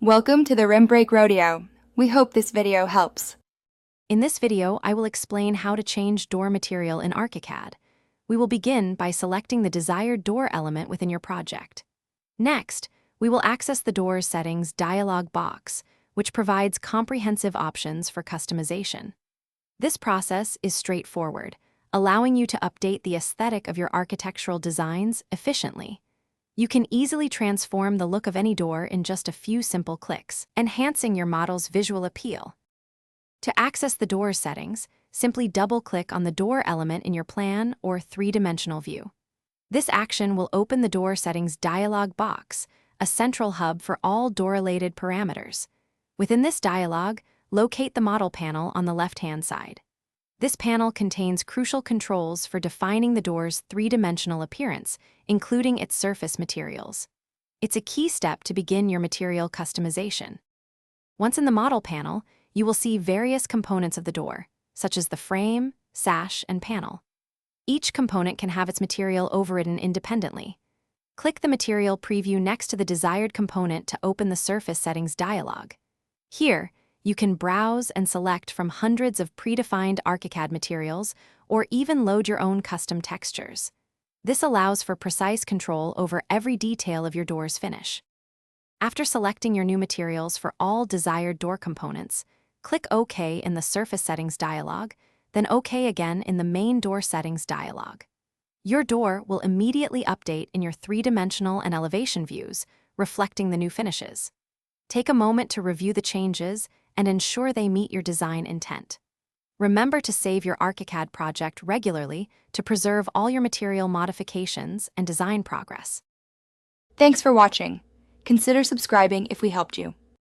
Welcome to the Rim Break Rodeo. We hope this video helps. In this video, I will explain how to change door material in ArchiCAD. We will begin by selecting the desired door element within your project. Next, we will access the Doors Settings dialog box, which provides comprehensive options for customization. This process is straightforward, allowing you to update the aesthetic of your architectural designs efficiently. You can easily transform the look of any door in just a few simple clicks, enhancing your model's visual appeal. To access the door settings, simply double-click on the door element in your plan or three-dimensional view. This action will open the Door Settings dialog box, a central hub for all door-related parameters. Within this dialog, locate the model panel on the left-hand side. This panel contains crucial controls for defining the door's three-dimensional appearance, including its surface materials. It's a key step to begin your material customization. Once in the model panel, you will see various components of the door, such as the frame, sash, and panel. Each component can have its material overridden independently. Click the Material preview next to the desired component to open the Surface Settings dialog. Here, you can browse and select from hundreds of predefined ArchiCAD materials or even load your own custom textures. This allows for precise control over every detail of your door's finish. After selecting your new materials for all desired door components, click OK in the Surface Settings dialog, then OK again in the Main Door Settings dialog. Your door will immediately update in your three-dimensional and elevation views, reflecting the new finishes. Take a moment to review the changes and ensure they meet your design intent. Remember to save your ArchiCAD project regularly to preserve all your material modifications and design progress. Thanks for watching. Consider subscribing if we helped you.